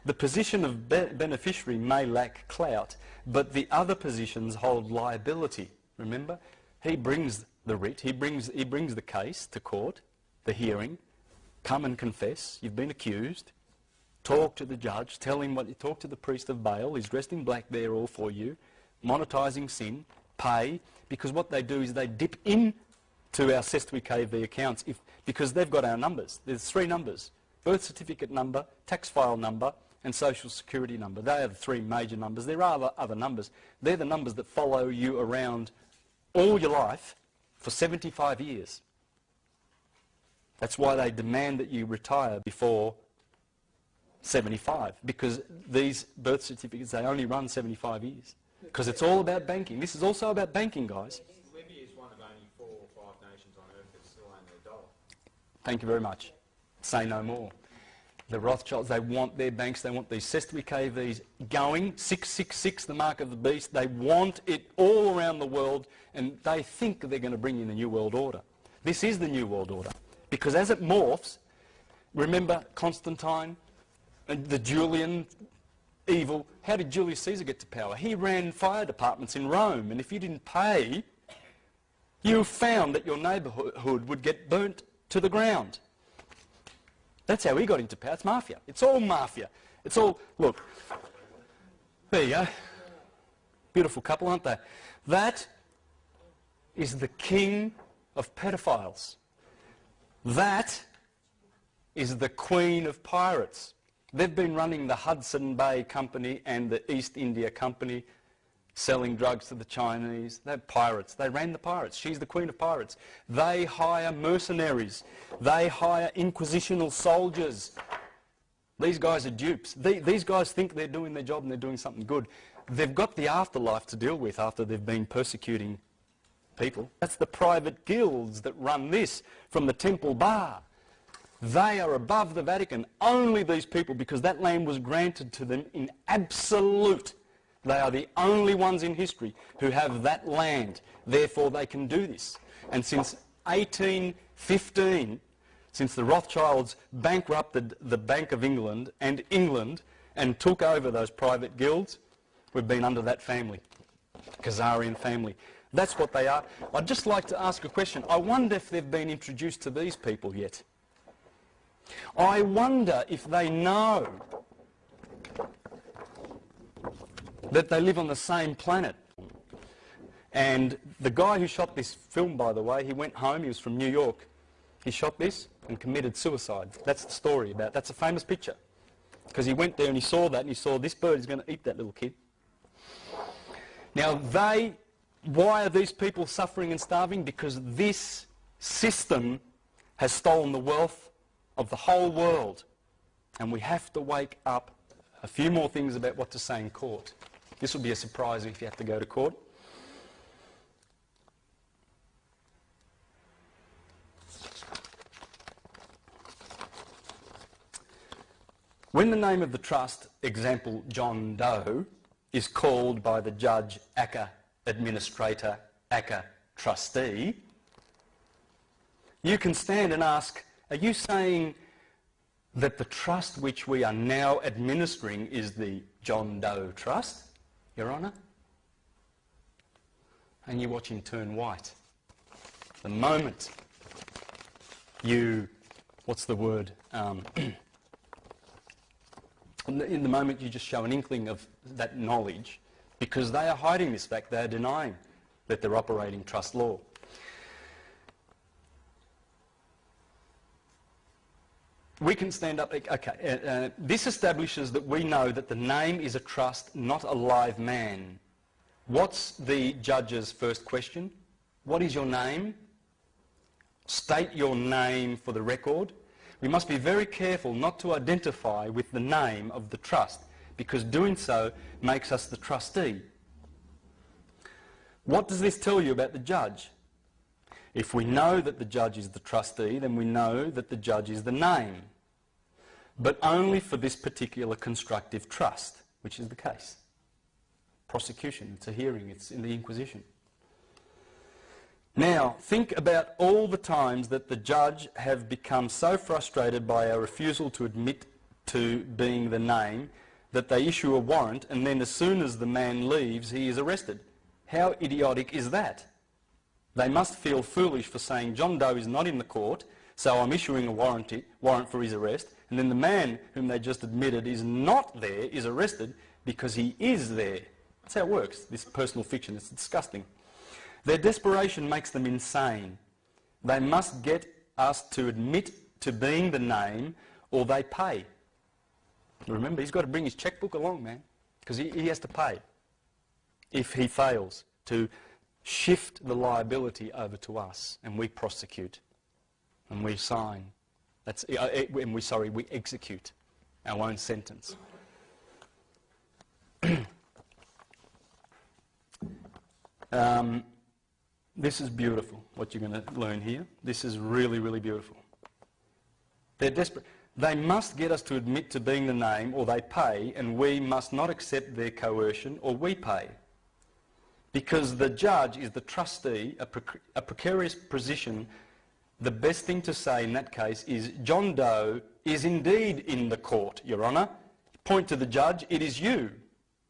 The position of beneficiary may lack clout, but the other positions hold liability. Remember, he brings the writ, he brings the case to court, the hearing. Come and confess, you've been accused. Talk to the judge, tell him what you talk to the priest of Baal, he's dressed in black there all for you, monetising sin, pay, because what they do is they dip in to our Cestui KV accounts because they've got our numbers. There's 3 numbers: birth certificate number, tax file number, and social security number. They are the 3 major numbers. There are other numbers. They're the numbers that follow you around all your life for 75 years. That's why they demand that you retire before 75, because these birth certificates, they only run 75 years. Because it's all about banking. This is also about banking, guys. Libya is one of only 4 or 5 nations on earth that still own their dollar. Thank you very much. Say no more. The Rothschilds, they want their banks, they want these Cestui KVs going, 666, the mark of the beast. They want it all around the world, and they think they're going to bring in the New World Order. This is the New World Order. Because as it morphs, remember Constantine and the Julian evil? How did Julius Caesar get to power? He ran fire departments in Rome, and if you didn't pay, you found that your neighbourhood would get burnt to the ground. That's how he got into power. It's mafia. It's all mafia. It's all, look, there you go. Beautiful couple, aren't they? That is the king of pedophiles. That is the queen of pirates. They've been running the Hudson Bay Company and the East India Company, selling drugs to the Chinese. They're pirates. They ran the pirates. She's the queen of pirates. They hire mercenaries. They hire inquisitional soldiers. These guys are dupes. These guys think they're doing their job and they're doing something good. They've got the afterlife to deal with after they've been persecuting people. That's the private guilds that run this from the Temple Bar. They are above the Vatican. Only these people, because that land was granted to them in absolute. They are the only ones in history who have that land. Therefore, they can do this. And since 1815, since the Rothschilds bankrupted the Bank of England and took over those private guilds, we've been under that family, Khazarian family. That's what they are. I'd just like to ask a question. I wonder if they've been introduced to these people yet. I wonder if they know that they live on the same planet. And the guy who shot this film, by the way, he went home, he was from New York. He shot this and committed suicide. That's the story about it. That's a famous picture. Because he went there and he saw that and he saw this bird is going to eat that little kid. Now why are these people suffering and starving? Because this system has stolen the wealth of the whole world. And we have to wake up. A few more things about what to say in court. This will be a surprise if you have to go to court. When the name of the trust, example John Doe, is called by the judge aka administrator aka trustee, you can stand and ask, are you saying that the trust which we are now administering is the John Doe Trust, Your Honour? And you watch him turn white. The moment you, what's the word? In the moment you just show an inkling of that knowledge, because they are hiding this fact, they are denying that they're operating trust law. We can stand up, okay, this establishes that we know that the name is a trust, not a live man. What's the judge's first question? What is your name? State your name for the record. We must be very careful not to identify with the name of the trust, because doing so makes us the trustee. What does this tell you about the judge? If we know that the judge is the trustee, then we know that the judge is the name. but only for this particular constructive trust, which is the case. Prosecution, it's a hearing, it's in the Inquisition. Now, think about all the times that the judge have become so frustrated by our refusal to admit to being the name that they issue a warrant, and then as soon as the man leaves, he is arrested. How idiotic is that? They must feel foolish for saying John Doe is not in the court, so I'm issuing a warrant for his arrest, and then the man whom they just admitted is not there is arrested because he is there. That's how it works, this personal fiction. It's disgusting. Their desperation makes them insane. They must get us to admit to being the name or they pay. Remember, he's got to bring his checkbook along, man, because he has to pay if he fails to shift the liability over to us, and we prosecute and we sign. We execute our own sentence. This is beautiful, what you're going to learn here. This is really, really beautiful. They're desperate. They must get us to admit to being the name or they pay, and we must not accept their coercion or we pay. Because the judge is the trustee, a precarious position, the best thing to say in that case is John Doe is indeed in the court, Your Honour. Point to the judge, it is you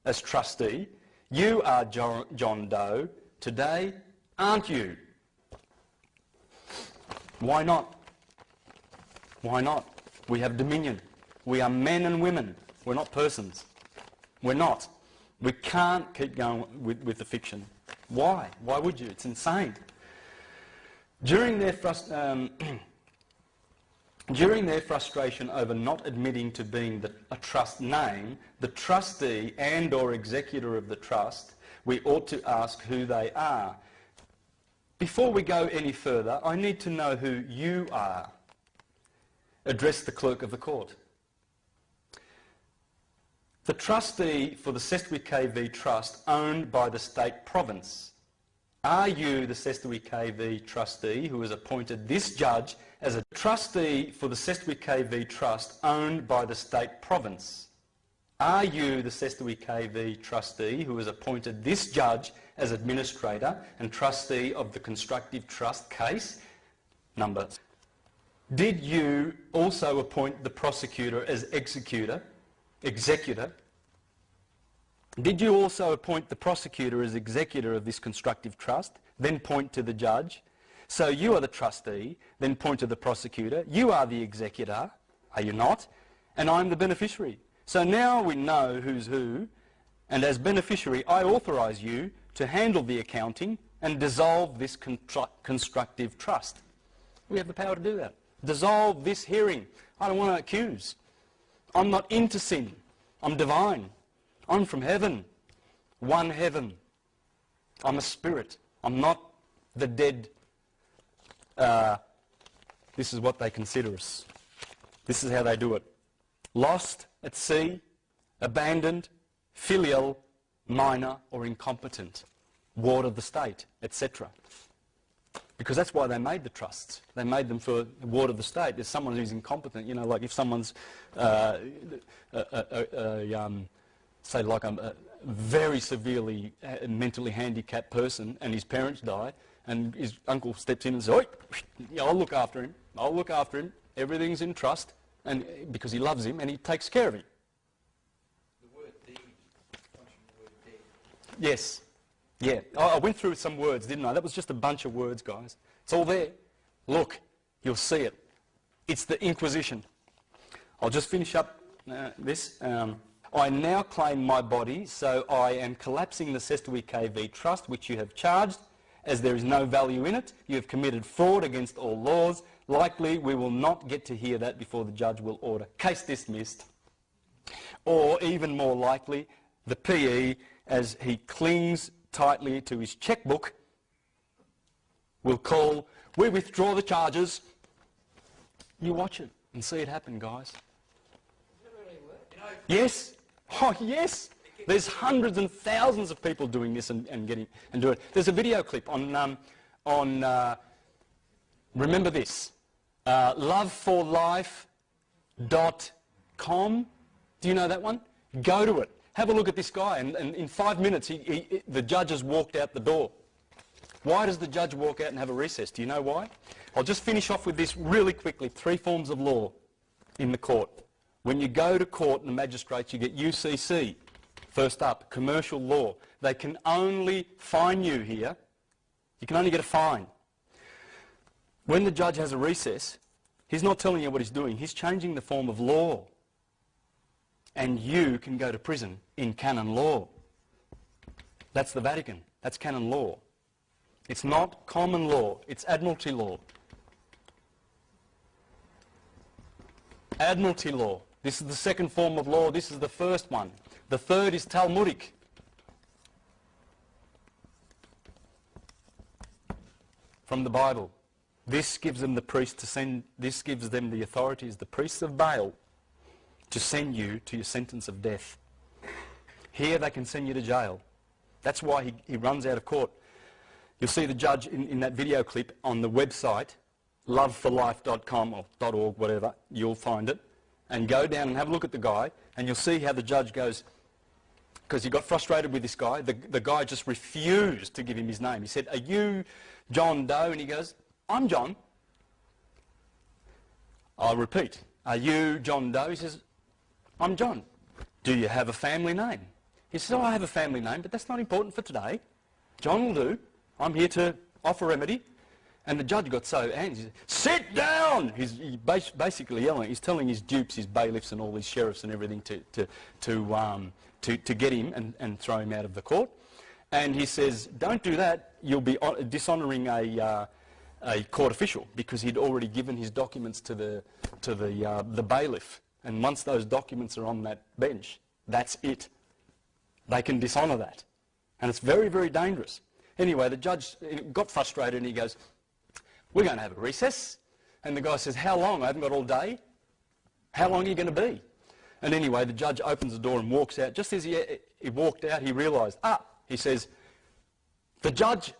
as trustee. You are John Doe today, aren't you? Why not? Why not? We have dominion. We are men and women. We're not persons. We're not. We can't keep going with the fiction. Why? Why would you? It's insane. During their frustration over not admitting to being a trust name, the trustee and or executor of the trust, we ought to ask who they are. Before we go any further, I need to know who you are. Address the clerk of the court. The trustee for the Sestwi KV Trust owned by the state province. Are you the Sestwi KV trustee who has appointed this judge as a trustee for the Sestwi KV Trust owned by the state province? Are you the Sestwi KV trustee who has appointed this judge as administrator and trustee of the constructive trust case? Number. Did you also appoint the prosecutor as executor? Did you also appoint the prosecutor as executor of this constructive trust? Then point to the judge. So you are the trustee, then point to the prosecutor. You are the executor, are you not? And I'm the beneficiary. So now we know who's who, and as beneficiary I authorise you to handle the accounting and dissolve this constructive trust. We have the power to do that. Dissolve this hearing. I don't want to accuse. I'm not into sin. I'm divine. I'm from heaven. One heaven. I'm a spirit. I'm not the dead. This is what they consider us. This is how they do it. Lost at sea, abandoned, filial, minor or incompetent, ward of the state, etc. Because that's why they made the trusts. They made them for the ward of the state. There's someone who's incompetent, you know, like if someone's, say like a very severely mentally handicapped person and his parents die and his uncle steps in and says, "Oi, yeah, I'll look after him, I'll look after him, everything's in trust," and because he loves him and he takes care of him. The word deed comes from the word deed. Yes. Yeah, I went through some words, didn't I? That was just a bunch of words, guys. It's all there. Look, you'll see it. It's the Inquisition. I'll just finish up this. I now claim my body, so I am collapsing the Sestwi KV Trust, which you have charged, as there is no value in it. You have committed fraud against all laws. Likely, we will not get to hear that before the judge will order case dismissed. Or, even more likely, the PE, as he clings tightly to his checkbook, will call, "We withdraw the charges." You watch it and see it happen, guys. Does it really work? You know, Yes. Oh, yes. There's hundreds and thousands of people doing this and do it. There's a video clip on remember this, loveforlife.org. Com, do you know that one? Go to it. Have a look at this guy, and in 5 minutes, the judge has walked out the door. Why does the judge walk out and have a recess? Do you know why? I'll just finish off with this really quickly. 3 forms of law in the court. When you go to court and the magistrates, you get UCC. First up, commercial law. They can only fine you here. You can only get a fine. When the judge has a recess, he's not telling you what he's doing. He's changing the form of law. And you can go to prison in canon law. That's the Vatican. That's canon law. It's not common law. It's admiralty law. Admiralty law. This is the second form of law. This is the first one. The third is Talmudic. From the Bible. This gives them the priest to send, this gives them the authority as the priests of Baal to send you to your sentence of death. Here they can send you to jail. That's why he runs out of court. You'll see the judge in that video clip on the website, loveforlife.com or .org, whatever, you'll find it. And go down and have a look at the guy, and you'll see how the judge goes, because he got frustrated with this guy. The guy just refused to give him his name. He said, "Are you John Doe?" And he goes, "I'm John." I'll repeat, "Are you John Doe?" He says, "I'm John." "Do you have a family name?" He says, "Oh, I have a family name, but that's not important for today. John will do. I'm here to offer remedy." And the judge got so angry. He said, "Sit down!" He's basically yelling. He's telling his dupes, his bailiffs and all these sheriffs and everything to get him and throw him out of the court. And he says, "Don't do that. You'll be dishonouring a court official," because he'd already given his documents to the bailiff. And once those documents are on that bench, that's it. They can dishonour that. And it's very, very dangerous. Anyway, the judge got frustrated and he goes, "We're going to have a recess." And the guy says, "How long? I haven't got all day. How long are you going to be?" And anyway, the judge opens the door and walks out. Just as he walked out, he realised, he says, "The judge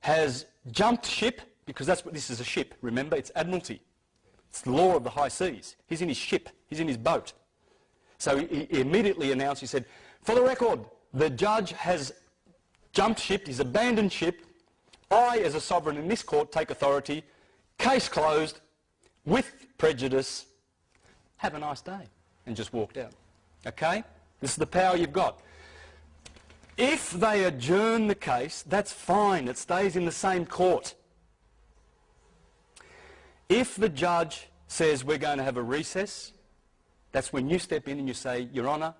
has jumped ship," because that's what this is, a ship. Remember, it's admiralty. It's the law of the high seas. He's in his ship. He's in his boat. So he immediately announced, he said, "For the record, the judge has jumped ship. He's abandoned ship. I, as a sovereign in this court, take authority. Case closed, with prejudice. Have a nice day." And just walked out. Okay? This is the power you've got. If they adjourn the case, that's fine. It stays in the same court. If the judge says we're going to have a recess, that's when you step in and you say, "Your Honour,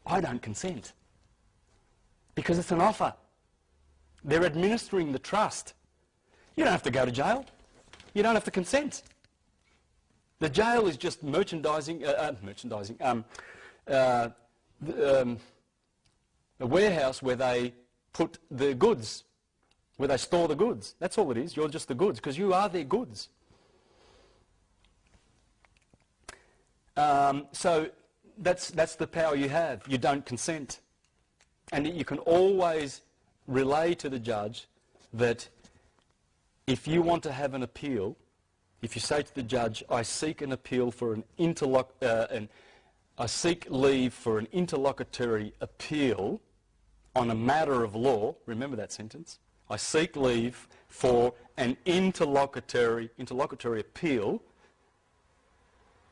I don't consent." Because it's an offer. They're administering the trust. You don't have to go to jail. You don't have to consent. The jail is just a warehouse where they put the goods, where they store the goods. That's all it is. You're just the goods, because you are their goods. So that's the power you have. You don't consent. And you can always relay to the judge that if you want to have an appeal, if you say to the judge, "I seek an appeal for I seek leave for an interlocutory appeal on a matter of law," remember that sentence, "I seek leave for an interlocutory appeal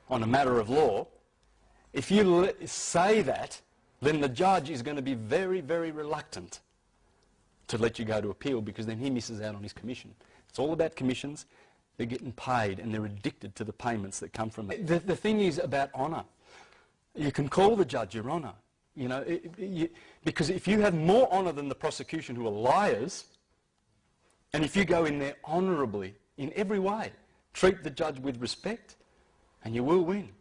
on a matter of law," if you say that, then the judge is going to be very, very reluctant to let you go to appeal, because then he misses out on his commission. It's all about commissions. They're getting paid, and they're addicted to the payments that come from it. The thing is about honour. You can call the judge your honour, you know, because if you have more honour than the prosecution, who are liars, and if you go in there honourably in every way, treat the judge with respect, and you will win.